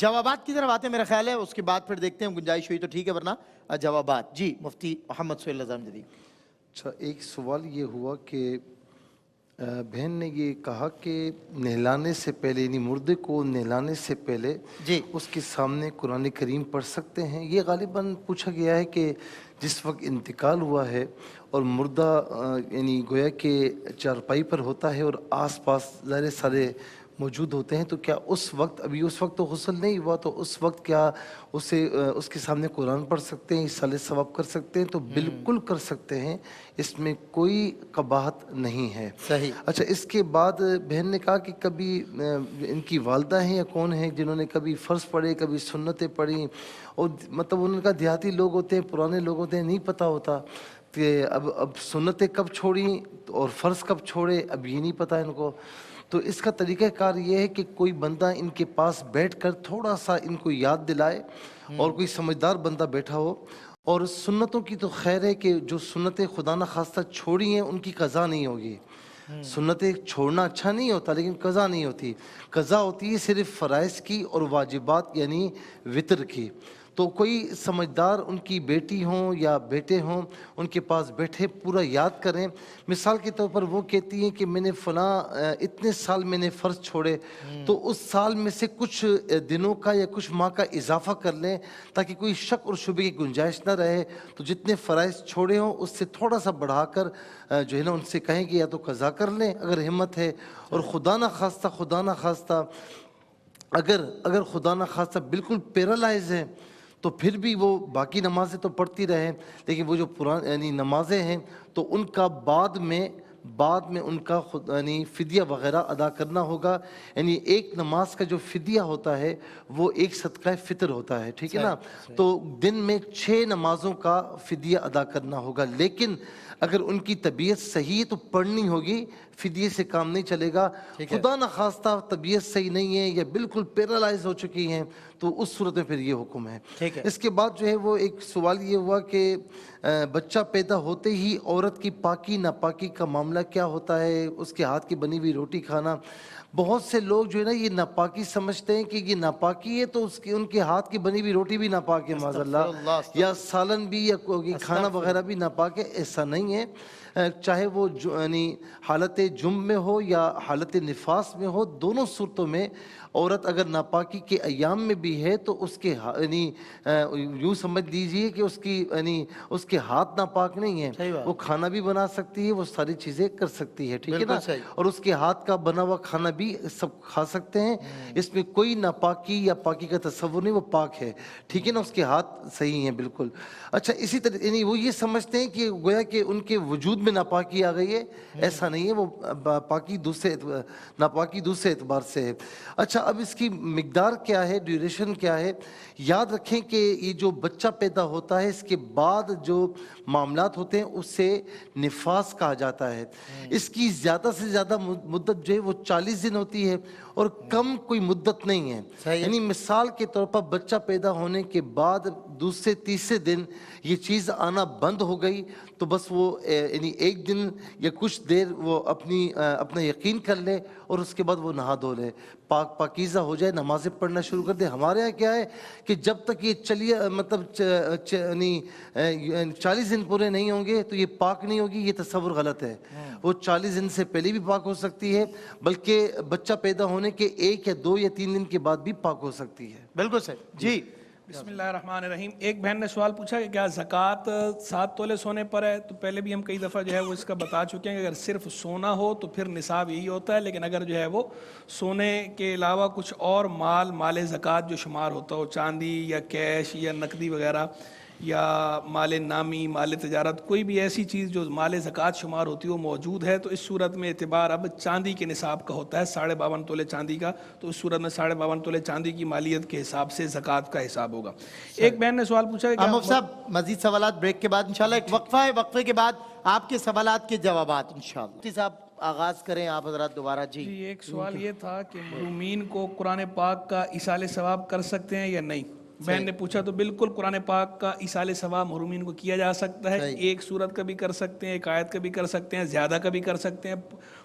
جوابات کی طرف آتے ہیں میرا خیال ہے، اس کے بعد پھر دیکھتے ہیں گنجائش ہوئی تو ٹھیک ہے، ورنہ جوابات. جی مفتی محمد سہیل نظام جدید. اچھا، ایک سوال یہ ہوا کہ بہن نے یہ کہا کہ نہلانے سے پہلے، یعنی مردے کو نہلانے سے پہلے جی اس کے سامنے قرآن کریم پڑھ سکتے ہیں. یہ غالباً پوچھا گیا ہے کہ جس وقت انتقال ہوا ہے اور مردہ یعنی گویا کہ چارپائی پر ہوتا ہے اور آس پاس ظاہر سارے موجود ہوتے ہیں، تو کیا اس وقت، ابھی اس وقت تو غسل نہیں ہوا، تو اس وقت کیا اس کے سامنے قرآن پڑھ سکتے ہیں، ایصال ثواب کر سکتے ہیں؟ تو بالکل کر سکتے ہیں، اس میں کوئی قباحت نہیں ہے. صحیح. اچھا، اس کے بعد بہن نے کہا کہ کبھی ان کی والدہ ہیں یا کون ہیں جنہوں نے کبھی فرض پڑھے، کبھی سنتیں پڑھی، اور مطلب ان کا دیہاتی لوگ ہوتے ہیں، پرانے لوگ ہوتے ہیں، نہیں پتہ ہوتا کہ اب سنتیں کب چھوڑیں اور فرض کب چھوڑے، اب یہ نہیں پتہ ان کو. تو اس کا طریقہ کار یہ ہے کہ کوئی بندہ ان کے پاس بیٹھ کر تھوڑا سا ان کو یاد دلائے، اور کوئی سمجھدار بندہ بیٹھا ہو. اور سنتوں کی تو خیر ہے کہ جو سنتیں خدا نہ خواستہ چھوڑی ہیں ان کی قضا نہیں ہوگی. سنتیں چھوڑنا اچھا نہیں ہوتا لیکن قضا نہیں ہوتی. قضا ہوتی ہے صرف فرائض کی اور واجبات یعنی وطر کی. تو کوئی سمجھدار ان کی بیٹی ہوں یا بیٹے ہوں ان کے پاس بیٹھے پورا یاد کریں. مثال کے طور پر وہ کہتی ہیں کہ میں نے فلاں اتنے سال میں نے فرض چھوڑے، تو اس سال میں سے کچھ دنوں کا یا کچھ ماہ کا اضافہ کر لیں تاکہ کوئی شک اور شبہ کی گنجائش نہ رہے. تو جتنے فرائض چھوڑے ہوں اس سے تھوڑا سا بڑھا کر جو ہے نا ان سے کہیں کہ یا تو قضا کر لیں اگر ہمت ہے، اور خدا نہ خواستہ اگر خدا نہ خواستہ بالکل پیرالائز ہے تو پھر بھی وہ باقی نمازیں تو پڑھتی رہیں، لیکن وہ جو یعنی نمازیں ہیں تو ان کا بعد میں ان کا یعنی فدیہ وغیرہ ادا کرنا ہوگا. یعنی ایک نماز کا جو فدیہ ہوتا ہے وہ ایک صدقہ فطر ہوتا ہے، ٹھیک ہے نا. تو دن میں 6 نمازوں کا فدیہ ادا کرنا ہوگا. لیکن اگر ان کی طبیعت صحیح ہے تو پڑھنی ہوگی، فدیے سے کام نہیں چلے گا. خدا نہ خواستہ طبیعت صحیح نہیں ہے یا بالکل پیرالائز ہو چکی ہیں تو اس صورت میں پھر یہ حکم ہے. اس کے بعد جو ہے وہ ایک سوال یہ ہوا کہ بچہ پیدا ہوتے ہی عورت کی پاکی ناپاکی کا معاملہ کیا ہوتا ہے، اس کے ہاتھ کی بنی ہوئی روٹی کھانا. بہت سے لوگ جو ہے نا یہ ناپاکی سمجھتے ہیں کہ یہ ناپاکی ہے تو ان کے ہاتھ کی بنی ہوئی روٹی بھی ناپاک ہے معاذ اللہ، یا سالن بھی یا کھانا وغیرہ بھی ناپاک ہے. ایسا نہیں ہے. چاہے وہ یعنی حالت جم میں ہو یا حالت نفاس میں ہو، دونوں صورتوں میں عورت اگر ناپاکی کے ایام میں بھی ہے تو اس کے یعنی یوں سمجھ لیجئے کہ اس کے ہاتھ ناپاک نہیں ہیں. وہ کھانا بھی بنا سکتی ہے، وہ ساری چیزیں کر سکتی ہے، ٹھیک ہے نا. اور اس کے ہاتھ کا بنا ہوا کھانا بھی سب کھا سکتے ہیں. اس میں کوئی ناپاکی یا پاکی کا تصور نہیں، وہ پاک ہے، ٹھیک ہے نا. اس کے ہاتھ صحیح ہیں بالکل. اچھا، اسی طرح یعنی وہ یہ سمجھتے ہیں کہ گویا کہ ان کے وجود میں ناپاکی آ گئی ہے. ایسا نہیں ہے، وہ ناپاکی دوسرے اعتبار سے ہے. اچھا، اب اس کی مقدار کیا ہے، ڈیوریشن کیا ہے؟ یاد رکھیں کہ یہ جو بچہ پیدا ہوتا ہے اس کے بعد جو معاملات ہوتے ہیں اسے نفاس کہا جاتا ہے. اس کی زیادہ سے زیادہ مدت جو ہے وہ 40 دن ہوتی ہے اور کم کوئی مدت نہیں ہے. یعنی مثال کے طور پر بچہ پیدا ہونے کے بعد دوسرے تیسرے دن یہ چیز آنا بند ہو گئی تو بس وہ یعنی ایک دن یا کچھ دیر وہ اپنا یقین کر لے اور اس کے بعد وہ نہا دھو لے، پاکیزہ ہو جائے، نمازیں پڑھنا شروع کر دے. ہمارے یہاں کیا ہے کہ جب تک یہ چلیے مطلب 40 دن پورے نہیں ہوں گے تو یہ پاک نہیں ہوگی. یہ تصور غلط ہے. وہ 40 دن سے پہلے بھی پاک ہو سکتی ہے، بلکہ بچہ پیدا ہونے کے 1 یا 2 یا 3 دن کے بعد بھی پاک ہو سکتی ہے. بالکل صحیح. جی بسم اللہ الرحمن الرحیم. ایک بہن نے سوال پوچھا کہ کیا زکوٰۃ 7 تولے سونے پر ہے؟ تو پہلے بھی ہم کئی دفعہ جو ہے وہ اس کا بتا چکے ہیں کہ اگر صرف سونا ہو تو پھر نصاب یہی ہوتا ہے، لیکن اگر جو ہے وہ سونے کے علاوہ کچھ اور مال زکوٰۃ جو شمار ہوتا ہو، چاندی یا کیش یا نقدی وغیرہ یا مال نامی، مال تجارت، کوئی بھی ایسی چیز جو مال زکوٰۃ شمار ہوتی ہے وہ موجود ہے، تو اس صورت میں اعتبار اب چاندی کے نصاب کا ہوتا ہے، 52.5 تولے چاندی کا. تو اس صورت میں 52.5 تولے چاندی کی مالیت کے حساب سے زکوٰۃ کا حساب ہوگا. ایک بہن نے سوال پوچھا کہ مفتی صاحب مزید سوالات بریک کے بعد انشاءاللہ. ایک وقفہ ہے، وقفے کے بعد آپ کے سوالات کے جوابات انشاءاللہ. مفتی صاحب آغاز کریں آپ حضرات دوبارہ. جی ایک سوال یہ تھا کہ محرومین کو قرآن پاک کا ایصال ثواب کر سکتے ہیں یا نہیں؟ بہن نے پوچھا تو بالکل قرآن پاک کا ایصال ثواب محرومین کو کیا جا سکتا ہے. ایک سورت کا بھی کر سکتے ہیں، ایک آیت کا بھی کر سکتے ہیں، زیادہ کا بھی کر سکتے ہیں،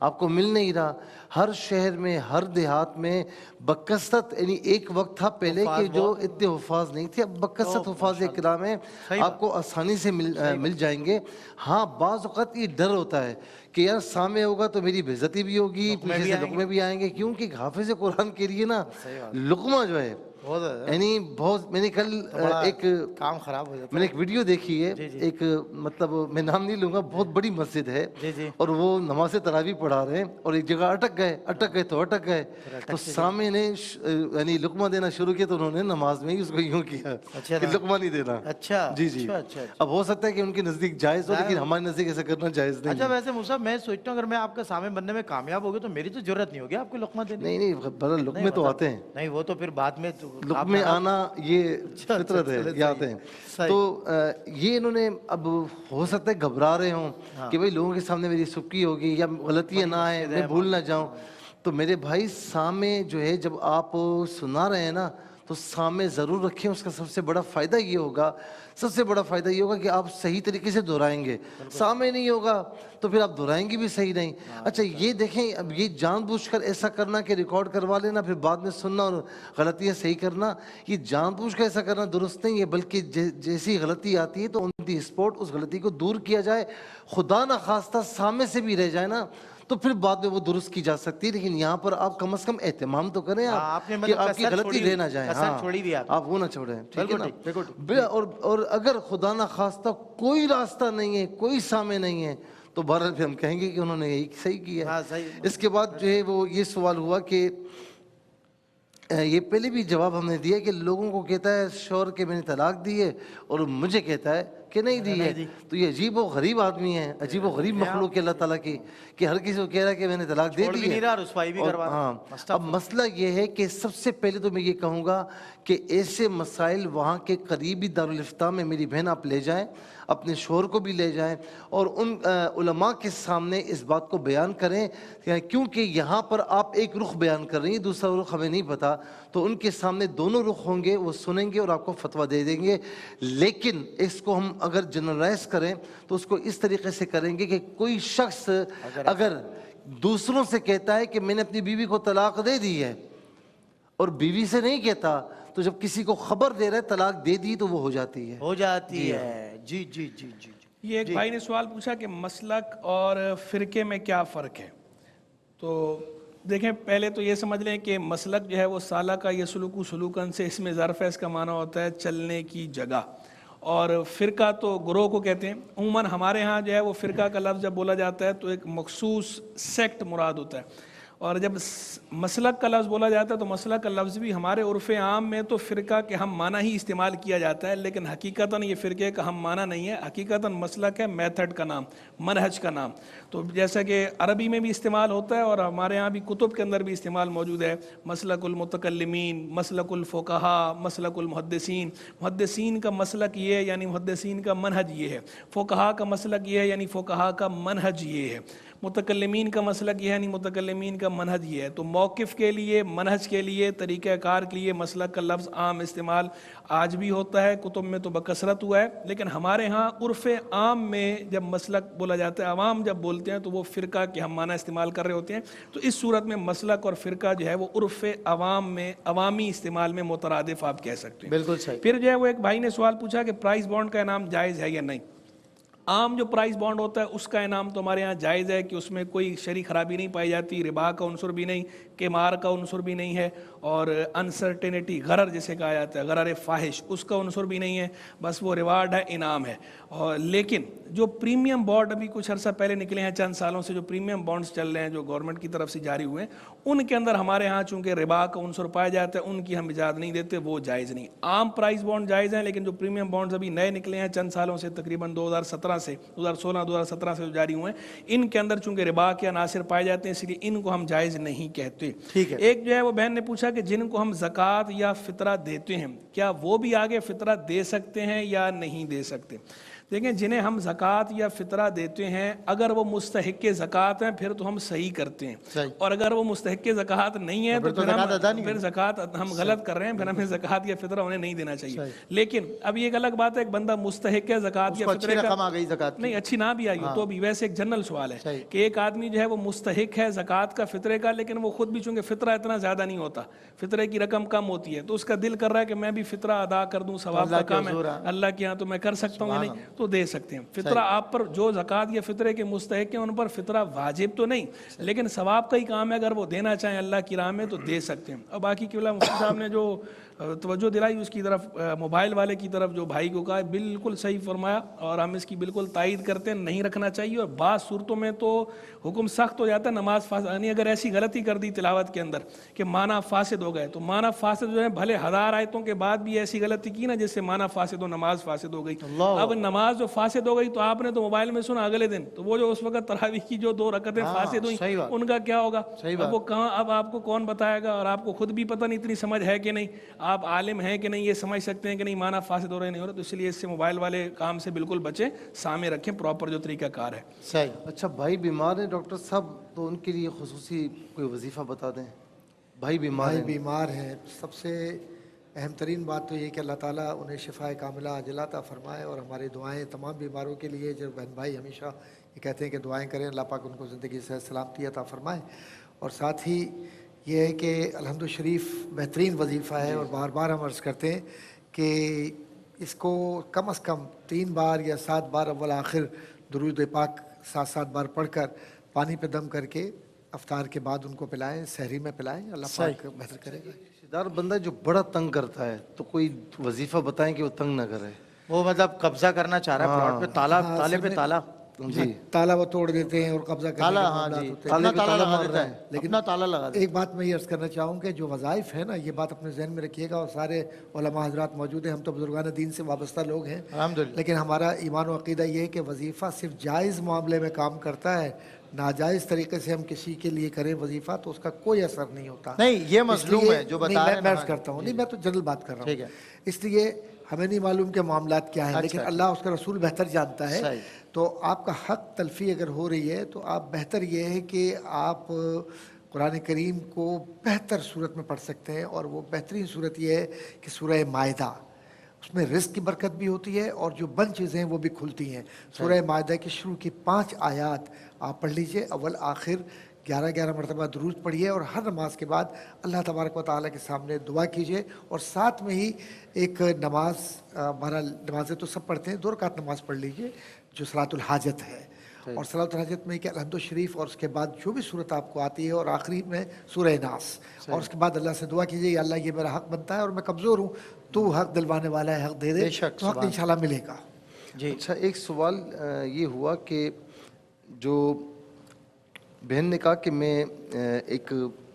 آپ کو مل نہیں رہا. ہر شہر میں ہر دیہات میں بکثرت، یعنی ایک وقت تھا پہلے کہ جو اتنے حفاظ نہیں تھے، اب بکثرت حفاظ کرام ہیں، آپ کو آسانی سے مل جائیں گے. ہاں بعض اوقات یہ ڈر ہوتا ہے کہ یار سامنے ہوگا تو میری بے عزتی بھی ہوگی، پیچھے سے لقمے بھی آئیں گے، کیونکہ حافظ قرآن کے لیے نا لقمہ جو ہے یعنی بہت. میں نے کل ایک کام خراب ہو جاتا میں نے ایک ویڈیو دیکھی ہے، ایک مطلب میں نام نہیں لوں گا، بہت بڑی مسجد ہے اور وہ نماز تراویح پڑھا رہے ہیں اور ایک جگہ اٹک گئے تو سامنے یعنی لقمہ دینا شروع کیا تو انہوں نے نماز میں ہی اس کو یوں کیا کہ لقمہ نہیں دینا. اچھا جی اب ہو سکتا ہے کہ ان کے نزدیک جائز ہو لیکن ہمارے نزدیک ایسا کرنا جائز نہیں. اچھا ویسے مصعب میں سوچتا ہوں اگر میں آپ کا سامنے بننے میں کامیاب ہو گیا تو میری تو ضرورت نہیں ہوگی آپ کو لقمہ دینے. نہیں لقمے تو آتے ہیں، نہیں وہ تو پھر بعد میں لقمے آنا یہ فطرت ہے، یہ آتے ہیں. تو یہ انہوں نے اب ہو سکتا ہے گھبرا رہے ہوں کہ بھئی لوگوں کے سامنے میری سبکی ہوگی یا غلطیاں نہ آئیں، میں بھول نہ جاؤں. تو میرے بھائی سامنے جو ہے جب آپ سنا رہے ہیں نا تو سامنے ضرور رکھیں. اس کا سب سے بڑا فائدہ یہ ہوگا کہ آپ صحیح طریقے سے دہرائیں گے. سامنے نہیں ہوگا تو پھر آپ دہرائیں گے بھی صحیح نہیں. اچھا یہ دیکھیں، اب یہ جان بوجھ کر ایسا کرنا کہ ریکارڈ کروا لینا پھر بعد میں سننا اور غلطیاں صحیح کرنا، یہ جان بوجھ کر ایسا کرنا درست نہیں ہے. بلکہ جیسی غلطی آتی ہے تو آن دی اسپاٹ اس غلطی کو دور کیا جائے. خدا نہ خواستہ سامنے سے بھی رہ جائے نا تو پھر بعد میں وہ درست کی جا سکتی ہے. لیکن یہاں پر آپ کم از کم اہتمام تو کریں آپ کہ آپ کی غلطی رہ نہ جائے. آپ وہ نہ چھوڑیں، ٹھیک ہے نا. اور اگر خدا نہ خواستہ کوئی راستہ نہیں ہے، کوئی سامنے نہیں ہے تو بہرحال پھر ہم کہیں گے کہ انہوں نے یہی صحیح کیا. اس کے بعد جو ہے وہ یہ سوال ہوا کہ یہ پہلے بھی جواب ہم نے دیا کہ لوگوں کو کہتا ہے شوہر کہ میں نے طلاق دی ہے اور مجھے کہتا ہے کہ نہیں دی ہے. تو یہ عجیب و غریب آدمی ہے، عجیب و غریب مخلوق ہے اللہ تعالیٰ کی کہ ہر کسی کو کہہ رہا ہے کہ میں نے طلاق دے دی ہے. ہاں اب مسئلہ یہ ہے کہ سب سے پہلے تو میں یہ کہوں گا کہ ایسے مسائل وہاں کے قریبی دارالفتاء میں میری بہن آپ لے جائیں، اپنے شوہر کو بھی لے جائیں اور ان علماء کے سامنے اس بات کو بیان کریں. کیونکہ یہاں پر آپ ایک رخ بیان کر رہی ہیں، دوسرا رخ ہمیں نہیں پتا، تو ان کے سامنے دونوں رخ ہوں گے، وہ سنیں گے اور آپ کو فتویٰ دے دیں گے. لیکن اس کو ہم اگر جنرلائز کریں تو اس کو اس طریقے سے کریں گے کہ کوئی شخص اگر دوسروں سے کہتا ہے کہ میں نے اپنی بیوی کو طلاق دے دی ہے اور بیوی سے نہیں کہتا، تو جب کسی کو خبر دے رہا ہے طلاق دے دی تو وہ ہو جاتی ہے. جی. یہ ایک بھائی نے سوال پوچھا کہ مسلک اور فرقے میں کیا فرق ہے. تو دیکھیں پہلے تو یہ سمجھ لیں کہ مسلک جو ہے وہ سالکہ یا سلوکو سلوکن سے، اس میں ظرف ہے، اس کا معنی ہوتا ہے چلنے کی جگہ. اور فرقہ تو گروہ کو کہتے ہیں. عموماً ہمارے ہاں جو ہے وہ فرقہ کا لفظ جب بولا جاتا ہے تو ایک مخصوص سیکٹ مراد ہوتا ہے. اور جب مسلک کا لفظ بولا جاتا ہے تو مسلک کا لفظ بھی ہمارے عرف عام میں تو فرقہ کے ہم معنی ہی استعمال کیا جاتا ہے، لیکن حقیقتاً یہ فرقے کا ہم معنی نہیں ہے. حقیقتاً مسلک ہے میتھڈ کا نام، منہج کا نام. تو جیسا کہ عربی میں بھی استعمال ہوتا ہے اور ہمارے ہاں بھی کتب کے اندر بھی استعمال موجود ہے. مسلک المتکلمین، مسلک الفقہاء، مسلک المحدثین. محدثین کا مسلک یہ ہے یعنی محدثین کا منہج یہ ہے. فقہاء کا مسلک یہ ہے یعنی فقہاء کا منہج یہ ہے. متکلمین کا مسلک یہ ہے یعنی متکلمین کا منہج یہ ہے. تو موقف کے لیے، منہج کے لیے، طریقہ کار کے لیے مسلک کا لفظ عام استعمال آج بھی ہوتا ہے، کتب میں تو بکثرت ہوا ہے. لیکن ہمارے ہاں عرف عام میں جب مسلک بولا جاتا ہے، عوام جب بولتے ہیں تو وہ فرقہ کے ہم معنی استعمال کر رہے ہوتے ہیں. تو اس صورت میں مسلک اور فرقہ جو ہے وہ عرف عوام میں، عوامی استعمال میں مترادف آپ کہہ سکتے ہیں. بالکل صحیح. پھر جو ہے وہ ایک بھائی نے سوال پوچھا کہ پرائز بانڈ کا انعام جائز ہے یا نہیں. عام جو پرائز بانڈ ہوتا ہے اس کا انعام تو ہمارے ہاں جائز ہے کہ اس میں کوئی شرعی خرابی نہیں پائی جاتی، ربا کا عنصر بھی نہیں، قمار کا عنصر بھی نہیں ہے، اور انسرٹینٹی، غرر جسے کہا جاتا ہے، غرر فاحش، اس کا عنصر بھی نہیں ہے. بس وہ ریوارڈ ہے، انعام ہے. لیکن جو پریمیم بانڈ ابھی کچھ عرصہ پہلے نکلے ہیں، چند سالوں سے جو پریمیم بانڈز چل رہے ہیں جو گورنمنٹ کی طرف سے جاری ہوئے ہیں، ان کے اندر ہمارے ہاں چونکہ ربا کا عنصر پایا جاتا ہے، ان کی ہم اجازت نہیں دیتے، وہ جائز نہیں. عام پرائز بانڈ جائز ہیں، لیکن جو پریمیم بانڈز ابھی نئے نکلے ہیں چند سالوں سے، تقریباً 2017 سے 2017 سے جو جاری ہوئے ہیں، ان کے اندر چونکہ ربا کے عناصر پائے جاتے ہیں، اس لیے ان کو ہم جائز نہیں کہتے. ٹھیک ہے. ایک جو ہے وہ بہن نے پوچھا کہ جن کو ہم زکوٰۃ یا فطرہ دیتے ہیں کیا وہ بھی آگے فطرہ دے سکتے ہیں یا نہیں دے سکتے. دیکھیں جنہیں ہم زکوٰۃ یا فطرہ دیتے ہیں اگر وہ مستحق زکوٰۃ ہیں پھر تو ہم صحیح کرتے ہیں، صحیح۔ اور اگر وہ مستحق زکوٰۃ نہیں ہے پھر تو زکوٰۃ ادا نہیں پھر زکوٰۃ ہم غلط کر رہے ہیں، پھر ہمیں زکوٰۃ یا فطرہ انہیں نہیں دینا چاہیے۔ لیکن اب یہ ایک الگ بات ہے، ایک بندہ مستحق ہے زکوٰۃ یا اچھی فطرے رقم کا، آ گئی زکوٰۃ کی، نہیں اچھی نہ بھی آئی ہو تو بھی ویسے ایک جنرل سوال ہے صحیح۔ کہ ایک آدمی جو ہے وہ مستحق ہے زکوٰۃ کا فطرے کا، لیکن وہ خود بھی چونکہ فطرہ اتنا زیادہ نہیں ہوتا، فطرے کی رقم کم ہوتی ہے، تو اس کا دل کر رہا ہے کہ میں بھی فطرہ ادا کر دوں، ثواب کا کام ہے اللہ کے یہاں تو میں کر سکتا ہوں یا نہیں، تو دے سکتے ہیں۔ فطرہ آپ پر جو زکوٰۃ یا فطرے کے مستحق ہیں ان پر فطرہ واجب تو نہیں، لیکن ثواب کا ہی کام ہے، اگر وہ دینا چاہیں اللہ کی راہ میں تو دے سکتے ہیں۔ اور باقی قبلہ مفتی صاحب نے جو توجہ دلائی اس کی طرف، موبائل والے کی طرف جو بھائی کو کہا، بالکل صحیح فرمایا اور ہم اس کی بالکل تائید کرتے ہیں، نہیں رکھنا چاہیے۔ اور بعض صورتوں میں تو حکم سخت ہو جاتا ہے، نماز فاسد، یعنی اگر ایسی غلطی کر دی تلاوت کے اندر کہ معنی فاسد ہو گئے، تو معنی فاسد جو ہے بھلے 1000 آیتوں کے بعد بھی ایسی غلطی کی نا جس سے معنی فاسد ہو، نماز فاسد ہو گئی۔ اب نماز جو فاسد ہو گئی تو آپ نے تو موبائل میں سنا اگلے دن، تو وہ جو اس وقت تراویح کی جو 2 رکعتیں فاسد ہوئیں ان کا کیا ہوگا؟ اب وہ کہاں، اب آپ کو کون بتائے گا؟ اور آپ کو خود بھی پتہ نہیں اتنی سمجھ ہے کہ نہیں، آپ عالم ہیں کہ نہیں یہ سمجھ سکتے ہیں کہ نہیں معنی فاسد ہو رہے نہیں ہو رہے، تو اس لیے اس سے موبائل والے کام سے بالکل بچیں، سامنے رکھیں پراپر جو طریقہ کار ہے۔ صحیح۔ اچھا بھائی بیمار ہیں ڈاکٹر صاحب، تو ان کے لیے خصوصی کوئی وظیفہ بتا دیں۔ بھائی بیمار ہیں، سب سے اہم ترین بات تو یہ کہ اللہ تعالیٰ انہیں شفا کاملہ عاجلہ عطا فرمائے، اور ہماری دعائیں تمام بیماروں کے لیے، جو بہن بھائی ہمیشہ یہ کہتے ہیں کہ دعائیں کریں، اللہ پاک ان کو زندگی سے سلامتی عطا فرمائے۔ اور ساتھ ہی یہ ہے کہ الحمد شریف بہترین وظیفہ ہے، اور بار بار ہم عرض کرتے ہیں کہ اس کو کم از کم 3 بار یا 7 بار اول آخر درود پاک 7 بار پڑھ کر پانی پہ دم کر کے افطار کے بعد ان کو پلائیں، سحری میں پلائیں، اللہ پاک بہتر کرے گا۔ رشتہ دار بندہ جو بڑا تنگ کرتا ہے تو کوئی وظیفہ بتائیں کہ وہ تنگ نہ کرے۔ وہ مطلب قبضہ کرنا چاہ رہا ہے پلاٹ پہ، تالے پہ تالا، جی تالا وہ توڑ دیتے ہیں اور قبضہ کرنے تالا، کے ہاں معاملات جی، ہوتے ہیں۔ اپنا تالا لگا دیتا ہے، لیکن اپنا تالا لگا دیتا ہے۔ ایک بات میں یہ عرض کرنا چاہوں کہ جو وظائف ہیں نا، یہ بات اپنے ذہن میں رکھیے گا، اور سارے علماء حضرات موجود ہیں، ہم تو بزرگان دین سے وابستہ لوگ ہیں، الحمدللہ، لیکن ہمارا ایمان و عقیدہ یہ ہے کہ وظیفہ صرف جائز معاملے میں کام کرتا ہے، ناجائز طریقے سے ہم کسی کے لیے کریں وظیفہ تو اس کا کوئی اثر نہیں ہوتا۔ نہیں یہ مظلوم ہے جو بتا رہے ہیں، میں عرض کرتا ہوں، نہیں میں تو جنرل بات کر رہا ٹھیک ہے۔ ہوں، اس لیے ہمیں نہیں معلوم کہ معاملات کیا ہیں، لیکن اللہ اس کا رسول بہتر جانتا ہے۔ صحیح۔ تو آپ کا حق تلفی اگر ہو رہی ہے تو آپ بہتر یہ ہے کہ آپ قرآن کریم کو بہتر صورت میں پڑھ سکتے ہیں، اور وہ بہترین صورت یہ ہے کہ سورہ مائدہ، اس میں رزق کی برکت بھی ہوتی ہے اور جو بند چیزیں ہیں وہ بھی کھلتی ہیں۔ سورہ مائدہ کی شروع کی 5 آیات آپ پڑھ لیجئے، اول آخر 11 مرتبہ درود پڑھیے، اور ہر نماز کے بعد اللہ تبارک و تعالیٰ کے سامنے دعا کیجئے، اور ساتھ میں ہی ایک نماز، بہرحال نمازیں تو سب پڑھتے ہیں، 2 رکعت نماز پڑھ لیجئے جو صلاۃ الحاجت ہے، اور صلاۃ الحاجت میں کہ الحمد شریف، اور اس کے بعد جو بھی صورت آپ کو آتی ہے، اور آخری میں سورہ ناس، اور اس کے بعد اللہ سے دعا کیجئے یا اللہ یہ میرا حق بنتا ہے اور میں کمزور ہوں، تو حق دلوانے والا ہے، حق دے دے، تو حق انشاءاللہ ملے گا۔ جی اچھا ایک سوال یہ ہوا کہ جو بہن نے کہا کہ میں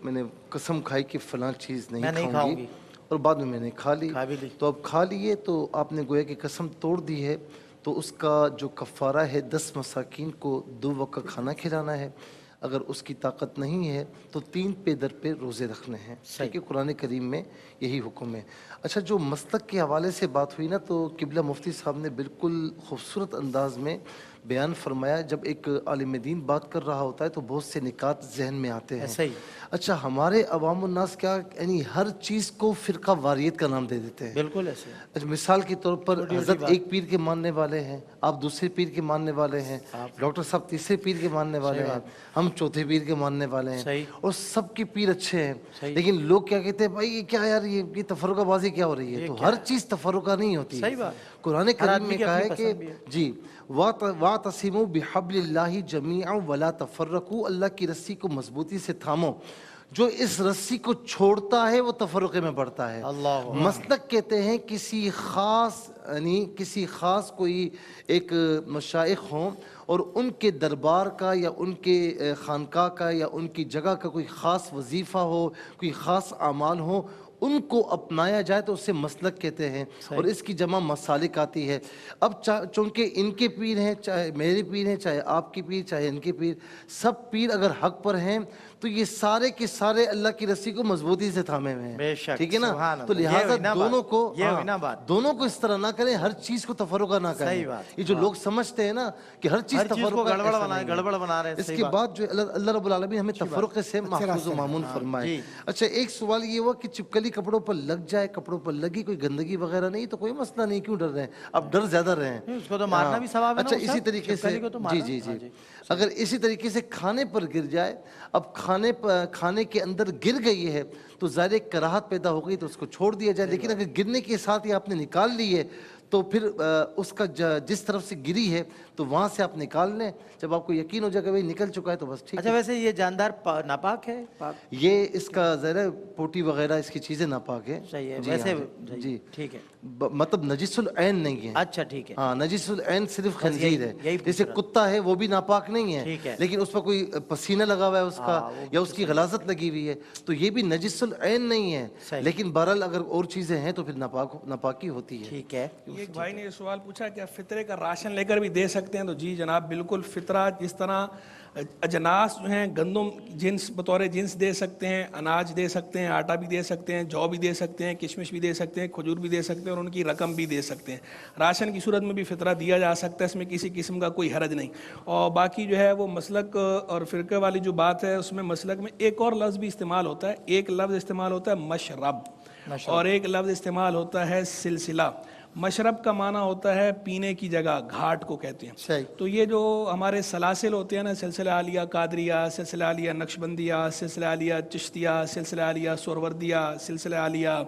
نے قسم کھائی کہ فلاں چیز نہیں کھاؤں گی، اور بعد میں نے کھا لی، تو اب کھا لیے تو آپ نے گویا کہ قسم توڑ دی ہے، تو اس کا جو کفارہ ہے 10 مساکین کو 2 وقت کھانا کھلانا ہے، اگر اس کی طاقت نہیں ہے تو 3 پہ در پہ روزے رکھنے ہیں، کہ قرآن کریم میں یہی حکم ہے۔ اچھا جو مسلک کے حوالے سے بات ہوئی نا، تو قبلہ مفتی صاحب نے بالکل خوبصورت انداز میں بیان فرمایا، جب ایک عالم دین بات کر رہا ہوتا ہے تو بہت سے نکات ذہن میں آتے ہیں۔ اچھا ہمارے عوام الناس کیا یعنی ہر چیز کو فرقہ واریت کا نام دے دیتے ہیں، بالکل ایسے۔ اچھا مثال کے طور پر حضرت ایک پیر کے ماننے والے ہیں، آپ دوسرے پیر کے ماننے والے ہیں، ڈاکٹر صاحب تیسرے پیر کے ماننے والے ہیں، ہم چوتھے پیر کے ماننے والے ہیں، اور سب کے پیر اچھے ہیں، لیکن لوگ کیا کہتے ہیں بھائی یہ کیا یار، یہ تفرقہ بازی کیا ہو رہی ہے؟ تو ہر چیز تفرقہ نہیں ہوتی، قرآن کریم میں کہا ہے کہ جی وَاعْتَصِمُوا بِحَبْلِ اللَّهِ جَمِيعًا وَلَا تَفَرَّقُوا، اللہ کی رسی کو مضبوطی سے تھامو، جو اس رسی کو چھوڑتا ہے وہ تفرقے میں بڑھتا ہے۔ مسلک کہتے ہیں کسی خاص کوئی ایک مشائخ ہوں اور ان کے دربار کا یا ان کے خانقاہ کا یا ان کی جگہ کا کوئی خاص وظیفہ ہو، کوئی خاص اعمال ہو، ان کو اپنایا جائے تو اسے مسلک کہتے ہیں، اور اس کی جمع مسالک آتی ہے۔ اب چونکہ ان کے پیر ہیں، چاہے میرے پیر ہیں، چاہے آپ کے پیر، چاہے ان کے پیر، سب پیر اگر حق پر ہیں تو یہ سارے کے سارے اللہ کی رسی کو مضبوطی سے تھامے ہوئے بے ہیں، شک، ٹھیک ہے نا؟ سبحان تو اللہ، یہ لہٰذا ہوئی نا بات، دونوں کو یہ ہوئی نا بات۔ دونوں کو اس طرح نہ کریں، ہر چیز کو تفرقہ نہ کریں۔ صحیح بات، یہ جو لوگ سمجھتے ہیں نا کہ ہر چیز ہر چیز کو تفرقہ، گڑبڑ ایسا بنا نہیں ہے۔ گڑبڑ بنا رہے ہیں، اس صحیح کے بات۔ بعد جو اللہ رب العالمین ہمیں تفرقے سے محفوظ و معمون فرمائے۔ جی۔ اچھا ایک سوال یہ ہوا کہ چپکلی کپڑوں پر لگ جائے، کپڑوں پر لگی، کوئی گندگی وغیرہ نہیں تو کوئی مسئلہ نہیں، کیوں ڈر رہے ہیں؟ اب ڈر زیادہ رہے ہیں، اس کو تو مارنا بھی ثواب ہے نا اچھا استاد، اسی طریقے سے چپکلی کو تو جی مارنا، جی ہاں جی جی۔ اگر اسی طریقے سے کھانے پر گر جائے، اب کھانے کے اندر گر گئی ہے تو ظاہر ایک کراہت پیدا ہو گئی تو اس کو چھوڑ دیا جائے، لیکن اگر گرنے کے ساتھ ہی آپ نے نکال لی ہے تو پھر اس کا جس طرف سے گری ہے تو وہاں سے آپ نکال لیں، جب آپ کو یقین ہو جائے کہ بھائی نکل چکا ہے تو بس ٹھیک اچھا ہے۔ ویسے یہ جاندار ناپاک ہے؟ پاک یہ اس کا ظاہر ہے پوٹی وغیرہ اس کی چیزیں ناپاک ہیں، صحیح ہے، جی ویسے ہاں جی، ٹھیک ہے، مطلب نجس العین نہیں ہے۔ اچھا ٹھیک ہے، ہاں نجس العین صرف خنزیر ہے، یہی پوچھ جیسے رہا کتا ہے وہ بھی ناپاک نہیں ٹھیک ہے ہے۔ لیکن اس پر کوئی پسینہ لگا ہوا ہے اس کا یا اس کی غلاظت لگی ہوئی ہے تو یہ بھی نجس العین نہیں ہے، صحیح۔ لیکن بہرحال اگر اور چیزیں ہیں تو پھر ناپاکی ہوتی ہے۔ ٹھیک ہے۔ ایک بھائی نے یہ سوال پوچھا کہ فطرے کا راشن لے کر بھی دے سکتے ہیں؟ تو جی جناب بالکل، فطرہ جس طرح اجناس جو ہیں گندم جنس بطور جنس دے سکتے ہیں، اناج دے سکتے ہیں، آٹا بھی دے سکتے ہیں، جو بھی دے سکتے ہیں، کشمش بھی دے سکتے ہیں، کھجور بھی دے سکتے ہیں اور ان کی رقم بھی دے سکتے ہیں، راشن کی صورت میں بھی فطرہ دیا جا سکتا ہے، اس میں کسی قسم کا کوئی حرج نہیں۔ اور باقی جو ہے وہ مسلک اور فرقے والی جو بات ہے اس میں مسلک میں ایک اور لفظ بھی استعمال ہوتا ہے، ایک لفظ استعمال ہوتا ہے مشرب اور ایک لفظ استعمال ہوتا ہے سلسلہ۔ مشرب کا معنی ہوتا ہے پینے کی جگہ، گھاٹ کو کہتے ہیں۔ صحیح۔ تو یہ جو ہمارے سلاسل ہوتے ہیں نا، سلسلہ عالیہ قادریہ، سلسلہ عالیہ نقشبندیہ، سلسلہ عالیہ چشتیہ، سلسلہ عالیہ سوروردیہ، سلسلہ عالیہ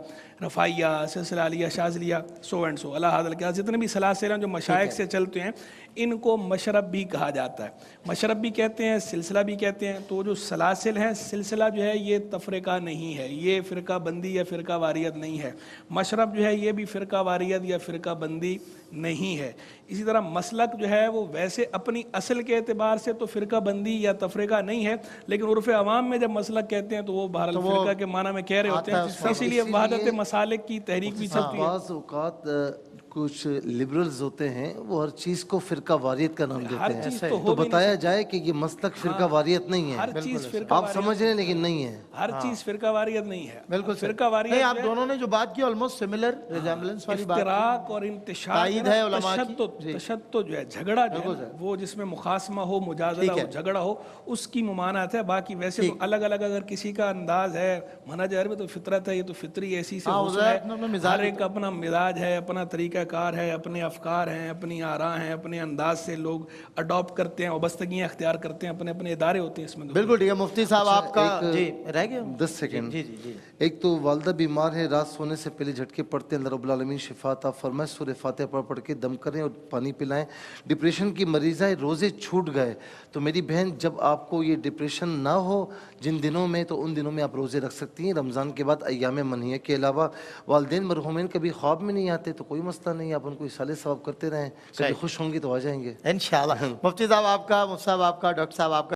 رفائیہ، سلسلہ عالیہ شاذلیہ، سو اینڈ سو، اللہ حاضر کیا جتنے بھی سلاسل ہیں جو مشائخ سے چلتے ہیں ان کو مشرب بھی کہا جاتا ہے، مشرب بھی کہتے ہیں، سلسلہ بھی کہتے ہیں۔ تو جو سلاسل ہیں، سلسلہ جو ہے یہ تفرقہ نہیں ہے، یہ فرقہ بندی یا فرقہ واریت نہیں ہے، مشرب جو ہے یہ بھی فرقہ واریت یا فرقہ بندی نہیں ہے۔ اسی طرح مسلک جو ہے وہ ویسے اپنی اصل کے اعتبار سے تو فرقہ بندی یا تفرقہ نہیں ہے، لیکن عرف عوام میں جب مسلک کہتے ہیں تو وہ بہرحال فرقہ کے معنی میں کہہ رہے ہوتے ہیں، اسی لیے وحدت مسالک کی تحریک بھی چلتی ہے۔ بعض اوقات کچھ لبرلز ہوتے ہیں وہ ہر چیز کو فرقہ واریت کا نام ہر دیتے چیز ہیں، تو ہو تو بھی نہیں بتایا جائے کہ یہ مسلک فرقہ واریت نہیں ہر ہے، چیز فرقہ آپ سمجھ رہے ہیں لیکن نہیں ہے۔ ہر چیز فرقہ واریت نہیں ہے، بالکل فرقہ نہیں، واریت آپ دونوں نے جو بات کی آلموسٹ سملر ریزیمبلنس والی بات افتراق اور انتشار تائید ہے علماء کی۔ تشدد جو ہے، جھگڑا جو ہے وہ جس میں مخاصمہ ہو، مجادلہ ہو، جھگڑا ہو، اس کی ممانعت ہے۔ باقی ویسے تو الگ الگ اگر کسی کا انداز ہے، منہج عرب تو فطرت ہے، یہ تو فطری ایسی سے حسن ہے، ہر ایک اپنا مزاج ہے، اپنا طریقہ کار ہے، اپنے افکار ہیں، اپنی آراء ہیں، اپنے انداز سے لوگ اڈاپٹ کرتے ہیں، وابستگیاں اختیار کرتے ہیں، اپنے اپنے ادارے ہوتے ہیں اس میں۔ بالکل ٹھیک ہے مفتی صاحب آپ کا جی رہ گیا 10 سیکنڈ۔ جی جی جی۔ ایک تو والدہ بیمار ہے، رات سونے سے پہلے جھٹکے پڑتے ہیں، اللہ رب العالمین شفا عطا فرمائے، سورہ فاتحہ پڑھ کے دم کریں اور پانی پلائیں۔ ڈپریشن کی مریضہ ہے، روزے چھوٹ گئے تو میری بہن جب آپ کو یہ ڈپریشن نہ ہو جن دنوں میں تو ان دنوں میں آپ روزے رکھ سکتی ہیں، رمضان کے بعد ایام منہیہ کے علاوہ۔ والدین مرحومین کبھی خواب میں نہیں آتے تو کوئی مسئلہ نہیں، آپ ان کو اصالہ ثواب کرتے رہیں، کبھی خوش ہوں گی تو آ جائیں گے انشاءاللہ۔ مفتی صاحب آپ کا، مفتی صاحب آپ کا، ڈاکٹر صاحب آپ کا